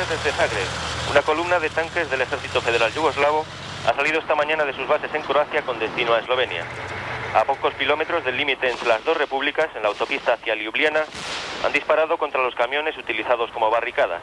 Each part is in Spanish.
reportes desde Zagreb. Una columna de tanques del ejército federal yugoslavo ha salido esta mañana de sus bases en Croacia con destino a Eslovenia. A pocos kilómetros del límite entre las dos repúblicas, en la autopista hacia Ljubljana, han disparado contra los camiones utilizados como barricadas.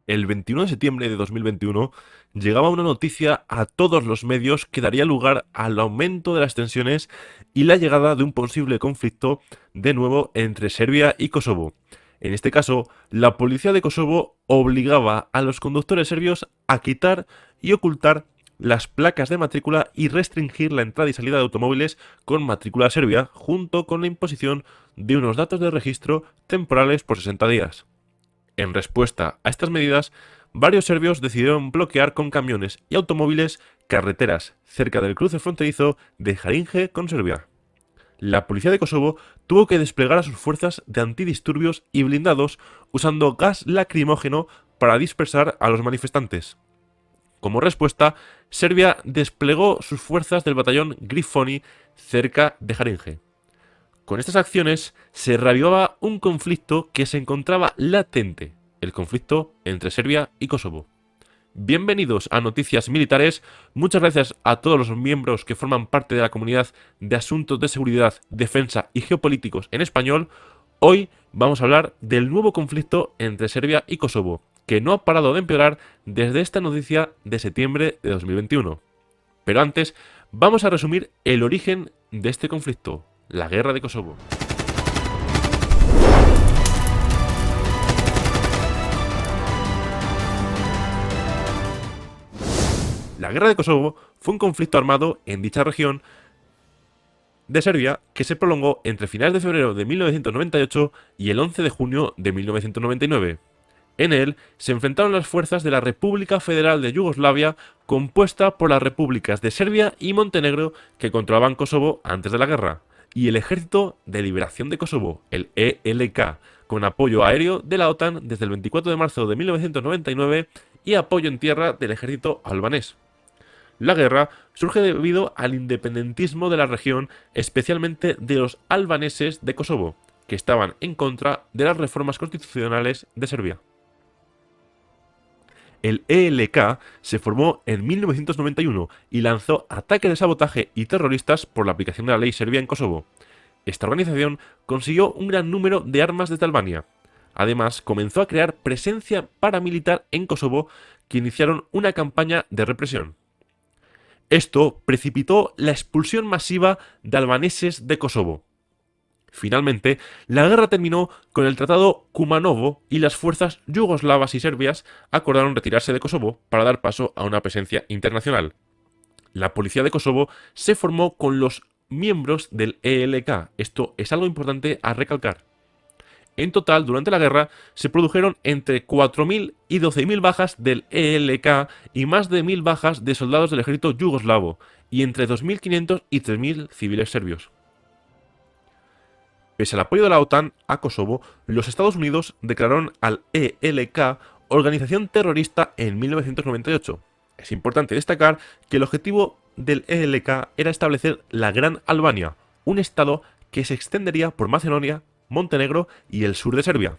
El 21 de septiembre de 2021 llegaba una noticia a todos los medios que daría lugar al aumento de las tensiones y la llegada de un posible conflicto de nuevo entre Serbia y Kosovo. En este caso, la policía de Kosovo obligaba a los conductores serbios a quitar y ocultar las placas de matrícula y restringir la entrada y salida de automóviles con matrícula serbia, junto con la imposición de unos datos de registro temporales por 60 días. En respuesta a estas medidas, varios serbios decidieron bloquear con camiones y automóviles carreteras cerca del cruce fronterizo de Haringe con Serbia. La policía de Kosovo tuvo que desplegar a sus fuerzas de antidisturbios y blindados usando gas lacrimógeno para dispersar a los manifestantes. Como respuesta, Serbia desplegó sus fuerzas del batallón Grifoni cerca de Haringe. Con estas acciones se reavivaba un conflicto que se encontraba latente, el conflicto entre Serbia y Kosovo. Bienvenidos a Noticias Militares, muchas gracias a todos los miembros que forman parte de la comunidad de asuntos de seguridad, defensa y geopolíticos en español. Hoy vamos a hablar del nuevo conflicto entre Serbia y Kosovo, que no ha parado de empeorar desde esta noticia de septiembre de 2021. Pero antes, vamos a resumir el origen de este conflicto. La guerra de Kosovo. La guerra de Kosovo fue un conflicto armado en dicha región de Serbia que se prolongó entre finales de febrero de 1998 y el 11 de junio de 1999. En él se enfrentaron las fuerzas de la República Federal de Yugoslavia, compuesta por las repúblicas de Serbia y Montenegro que controlaban Kosovo antes de la guerra, y el Ejército de Liberación de Kosovo, el ELK, con apoyo aéreo de la OTAN desde el 24 de marzo de 1999 y apoyo en tierra del ejército albanés. La guerra surge debido al independentismo de la región, especialmente de los albaneses de Kosovo, que estaban en contra de las reformas constitucionales de Serbia. El ELK se formó en 1991 y lanzó ataques de sabotaje y terroristas por la aplicación de la ley serbia en Kosovo. Esta organización consiguió un gran número de armas desde Albania. Además, comenzó a crear presencia paramilitar en Kosovo, que iniciaron una campaña de represión. Esto precipitó la expulsión masiva de albaneses de Kosovo. Finalmente, la guerra terminó con el Tratado Kumanovo y las fuerzas yugoslavas y serbias acordaron retirarse de Kosovo para dar paso a una presencia internacional. La policía de Kosovo se formó con los miembros del ELK. Esto es algo importante a recalcar. En total, durante la guerra, se produjeron entre 4.000 y 12.000 bajas del ELK y más de 1.000 bajas de soldados del ejército yugoslavo, y entre 2.500 y 3.000 civiles serbios. Pese al apoyo de la OTAN a Kosovo, los Estados Unidos declararon al ELK organización terrorista en 1998. Es importante destacar que el objetivo del ELK era establecer la Gran Albania, un estado que se extendería por Macedonia, Montenegro y el sur de Serbia.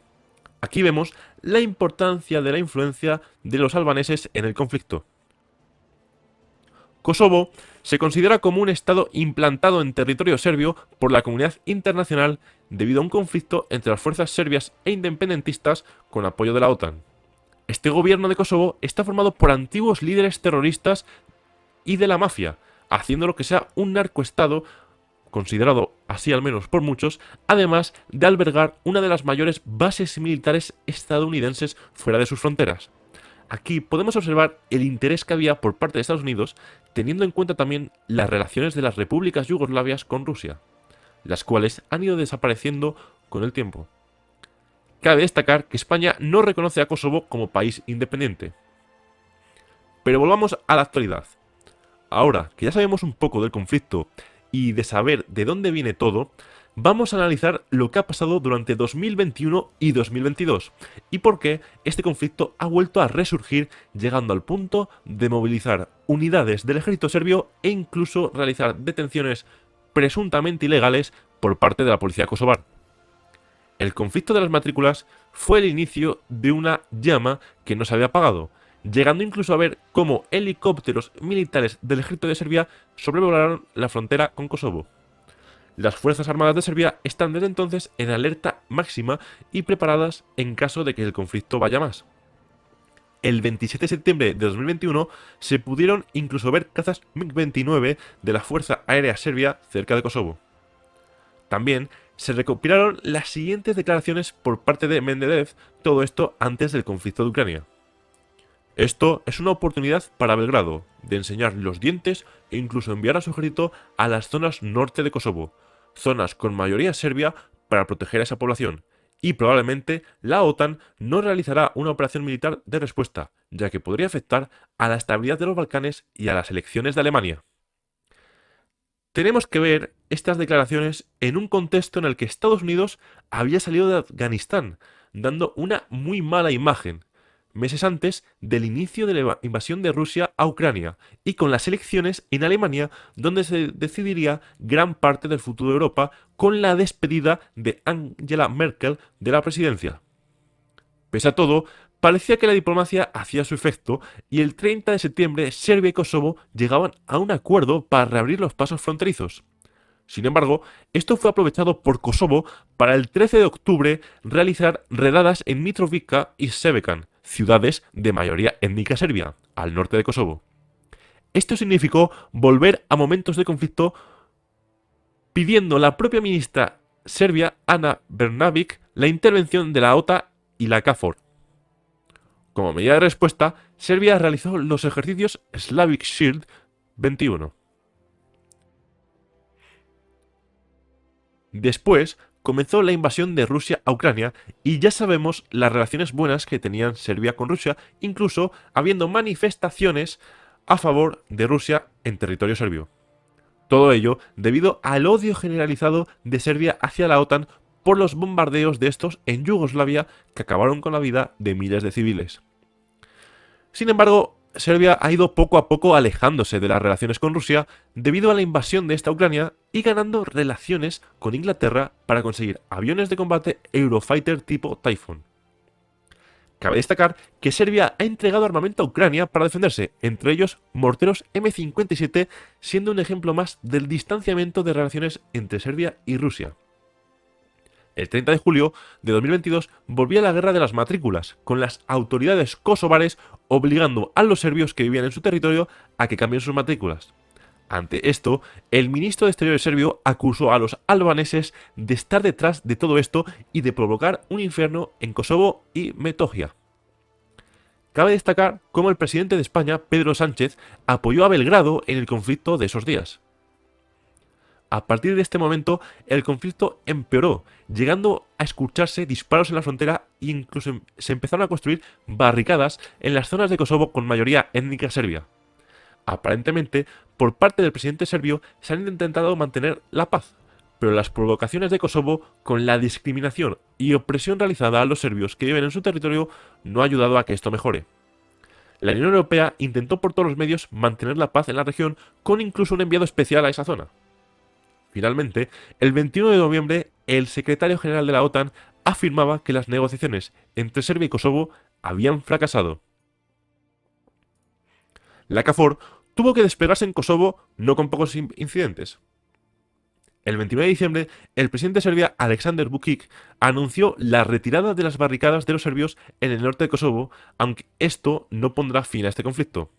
Aquí vemos la importancia de la influencia de los albaneses en el conflicto. Kosovo se considera como un estado implantado en territorio serbio por la comunidad internacional debido a un conflicto entre las fuerzas serbias e independentistas con apoyo de la OTAN. Este gobierno de Kosovo está formado por antiguos líderes terroristas y de la mafia, haciendo que sea un narcoestado, considerado así al menos por muchos, además de albergar una de las mayores bases militares estadounidenses fuera de sus fronteras. Aquí podemos observar el interés que había por parte de Estados Unidos, teniendo en cuenta también las relaciones de las repúblicas yugoslavias con Rusia, las cuales han ido desapareciendo con el tiempo. Cabe destacar que España no reconoce a Kosovo como país independiente. Pero volvamos a la actualidad. Ahora que ya sabemos un poco del conflicto y de saber de dónde viene todo, vamos a analizar lo que ha pasado durante 2021 y 2022 y por qué este conflicto ha vuelto a resurgir, llegando al punto de movilizar unidades del ejército serbio e incluso realizar detenciones presuntamente ilegales por parte de la policía kosovar. El conflicto de las matrículas fue el inicio de una llama que no se había apagado, llegando incluso a ver cómo helicópteros militares del ejército de Serbia sobrevolaron la frontera con Kosovo. Las Fuerzas Armadas de Serbia están desde entonces en alerta máxima y preparadas en caso de que el conflicto vaya más. El 27 de septiembre de 2021 se pudieron incluso ver cazas MiG-29 de la Fuerza Aérea Serbia cerca de Kosovo. También se recopilaron las siguientes declaraciones por parte de Medvedev, todo esto antes del conflicto de Ucrania. Esto es una oportunidad para Belgrado de enseñar los dientes e incluso enviar a su ejército a las zonas norte de Kosovo, zonas con mayoría serbia, para proteger a esa población, y probablemente la OTAN no realizará una operación militar de respuesta, ya que podría afectar a la estabilidad de los Balcanes y a las elecciones de Alemania. Tenemos que ver estas declaraciones en un contexto en el que Estados Unidos había salido de Afganistán, dando una muy mala imagen, meses antes del inicio de la invasión de Rusia a Ucrania, y con las elecciones en Alemania, donde se decidiría gran parte del futuro de Europa con la despedida de Angela Merkel de la presidencia. Pese a todo, parecía que la diplomacia hacía su efecto y el 30 de septiembre Serbia y Kosovo llegaban a un acuerdo para reabrir los pasos fronterizos. Sin embargo, esto fue aprovechado por Kosovo para el 13 de octubre realizar redadas en Mitrovica y Sebekan, ciudades de mayoría étnica serbia, al norte de Kosovo. Esto significó volver a momentos de conflicto, pidiendo la propia ministra serbia Ana Brnabić la intervención de la OTAN y la KFOR. Como medida de respuesta, Serbia realizó los ejercicios Slavic Shield 21. Después comenzó la invasión de Rusia a Ucrania y ya sabemos las relaciones buenas que tenían Serbia con Rusia, incluso habiendo manifestaciones a favor de Rusia en territorio serbio. Todo ello debido al odio generalizado de Serbia hacia la OTAN por los bombardeos de estos en Yugoslavia que acabaron con la vida de miles de civiles. Sin embargo, Serbia ha ido poco a poco alejándose de las relaciones con Rusia debido a la invasión de esta Ucrania y ganando relaciones con Inglaterra para conseguir aviones de combate Eurofighter tipo Typhoon. Cabe destacar que Serbia ha entregado armamento a Ucrania para defenderse, entre ellos morteros M57, siendo un ejemplo más del distanciamiento de relaciones entre Serbia y Rusia. El 30 de julio de 2022 volvía la guerra de las matrículas, con las autoridades kosovares obligando a los serbios que vivían en su territorio a que cambien sus matrículas. Ante esto, el ministro de Exteriores serbio acusó a los albaneses de estar detrás de todo esto y de provocar un infierno en Kosovo y Metohija. Cabe destacar cómo el presidente de España, Pedro Sánchez, apoyó a Belgrado en el conflicto de esos días. A partir de este momento, el conflicto empeoró, llegando a escucharse disparos en la frontera e incluso se empezaron a construir barricadas en las zonas de Kosovo con mayoría étnica serbia. Aparentemente, por parte del presidente serbio se han intentado mantener la paz, pero las provocaciones de Kosovo, con la discriminación y opresión realizada a los serbios que viven en su territorio, no ha ayudado a que esto mejore. La Unión Europea intentó por todos los medios mantener la paz en la región, con incluso un enviado especial a esa zona. Finalmente, el 21 de noviembre, el secretario general de la OTAN afirmaba que las negociaciones entre Serbia y Kosovo habían fracasado. La KFOR tuvo que desplegarse en Kosovo no con pocos incidentes. El 29 de diciembre, el presidente de Serbia, Aleksandar Vučić, anunció la retirada de las barricadas de los serbios en el norte de Kosovo, aunque esto no pondrá fin a este conflicto,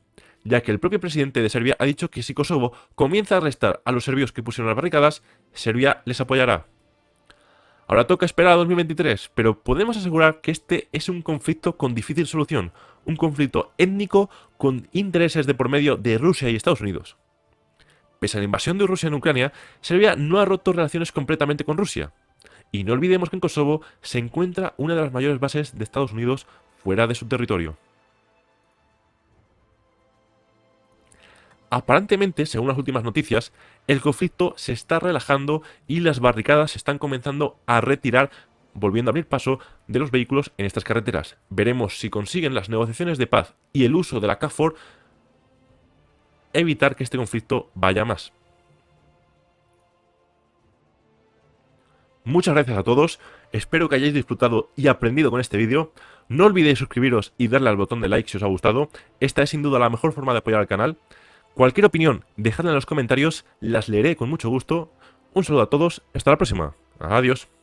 ya que el propio presidente de Serbia ha dicho que si Kosovo comienza a arrestar a los serbios que pusieron las barricadas, Serbia les apoyará. Ahora toca esperar a 2023, pero podemos asegurar que este es un conflicto con difícil solución, un conflicto étnico con intereses de por medio de Rusia y Estados Unidos. Pese a la invasión de Rusia en Ucrania, Serbia no ha roto relaciones completamente con Rusia. Y no olvidemos que en Kosovo se encuentra una de las mayores bases de Estados Unidos fuera de su territorio. Aparentemente, según las últimas noticias, el conflicto se está relajando y las barricadas se están comenzando a retirar, volviendo a abrir paso de los vehículos en estas carreteras. Veremos si consiguen las negociaciones de paz y el uso de la KFOR evitar que este conflicto vaya más. Muchas gracias a todos, espero que hayáis disfrutado y aprendido con este vídeo. No olvidéis suscribiros y darle al botón de like si os ha gustado. Esta es sin duda la mejor forma de apoyar al canal. Cualquier opinión, dejadla en los comentarios, las leeré con mucho gusto. Un saludo a todos, hasta la próxima. Adiós.